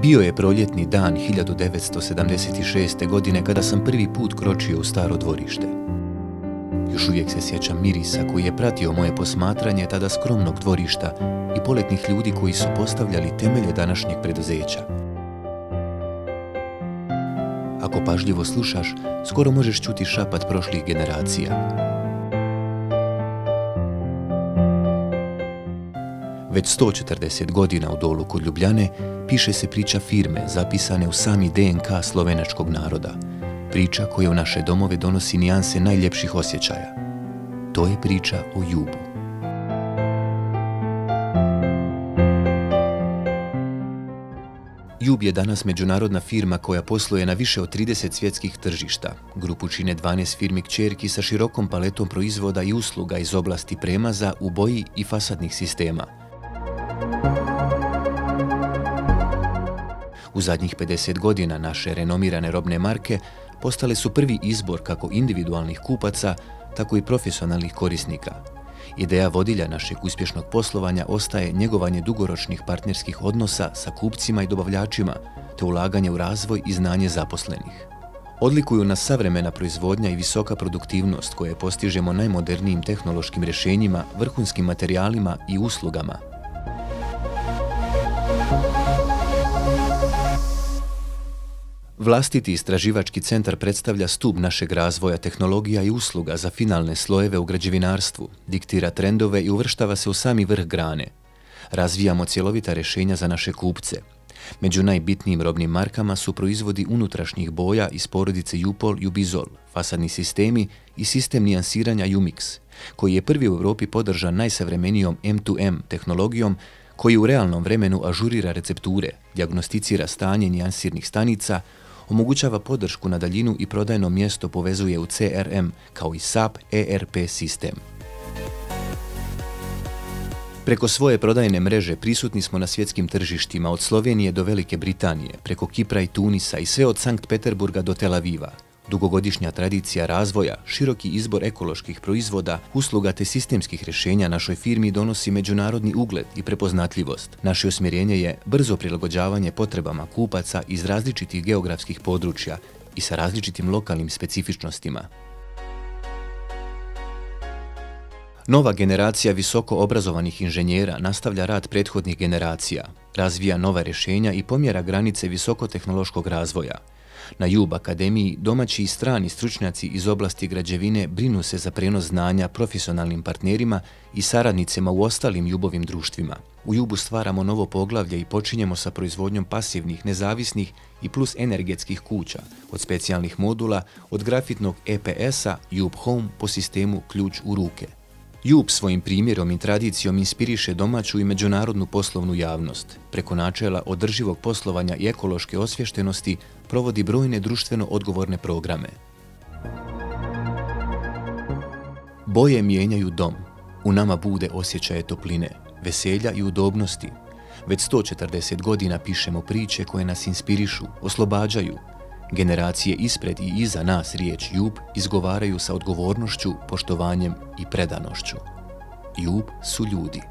Bio je proljetni dan 1976. godine kada sam prvi put kročio u staro dvorište. Još uvijek se sjećam mirisa koji je pratio moje posmatranje tada skromnog dvorišta i poletnih ljudi koji su postavljali temelje današnjeg preduzeća. Ako pažljivo slušaš, skoro možeš čuti šapat prošlih generacija. Već 140 godina u Dolu kod Ljubljane piše se priča firme zapisane u sami DNK slovenačkog naroda. Priča koja u naše domove donosi nijanse najljepših osjećaja. To je priča o Jubu. Jub je danas međunarodna firma koja posluje na više od 30 svjetskih tržišta. Grupu čine 12 firmi kćerki sa širokom paletom proizvoda i usluga iz oblasti premaza, u boji i fasadnih sistema. U zadnjih 50 godina naše renomirane robne marke postale su prvi izbor kako individualnih kupaca, tako i profesionalnih korisnika. Ideja vodilja našeg uspješnog poslovanja ostaje njegovanje dugoročnih partnerskih odnosa sa kupcima i dobavljačima, te ulaganje u razvoj i znanje zaposlenih. Odlikuju nas savremena proizvodnja i visoka produktivnost koje postižemo najmodernijim tehnološkim rješenjima, vrhunskim materijalima i uslugama. Vlastiti istraživački centar predstavlja stup našeg razvoja tehnologija i usluga za finalne slojeve u građevinarstvu, diktira trendove i uvrštava se u sami vrh grane. Razvijamo cjelovita rješenja za naše kupce. Među najbitnijim robnim markama su proizvodi unutrašnjih boja iz porodice Jupol i Ubizol, fasadni sistemi i sistem nijansiranja Umix, koji je prvi u Europi podržan najsavremenijom M2M tehnologijom koji u realnom vremenu ažurira recepture, dijagnosticira stanje nijansirnih stanica, omogućava podršku na daljinu i prodajno mjesto povezuje u CRM kao i SAP ERP sistem. Preko svoje prodajne mreže prisutni smo na svjetskim tržištima od Slovenije do Velike Britanije, preko Kipra i Tunisa i sve od Sankt Peterburga do Tel Aviva. Dugogodišnja tradicija razvoja, široki izbor ekoloških proizvoda, usluga te sistemskih rješenja našoj firmi donosi međunarodni ugled i prepoznatljivost. Naše usmjerenje je brzo prilagođavanje potrebama kupaca iz različitih geografskih područja i sa različitim lokalnim specifičnostima. Nova generacija visoko obrazovanih inženjera nastavlja rad prethodnih generacija, razvija nova rješenja i pomjera granice visokotehnološkog razvoja. Na Jub Akademiji domaći i strani stručnjaci iz oblasti građevine brinu se za prenos znanja profesionalnim partnerima i saradnicima u ostalim Jubovim društvima. U Jubu stvaramo novo poglavlje i počinjemo sa proizvodnjom pasivnih, nezavisnih i plus energetskih kuća, od specijalnih modula, od grafitnog EPS-a Jub Home po sistemu ključ u ruke. Jub svojim primjerom i tradicijom inspiriše domaću i međunarodnu poslovnu javnost. Preko načela održivog poslovanja i ekološke osviještenosti provodi brojne društveno odgovorne programe. Boje mijenjaju dom. U nama bude osjećaje topline, veselja i udobnosti. Već 140 godina pišemo priče koje nas inspirišu, oslobađaju. Generacije ispred i iza nas riječ Jub izgovaraju sa odgovornošću, poštovanjem i predanošću. Jub su ljudi.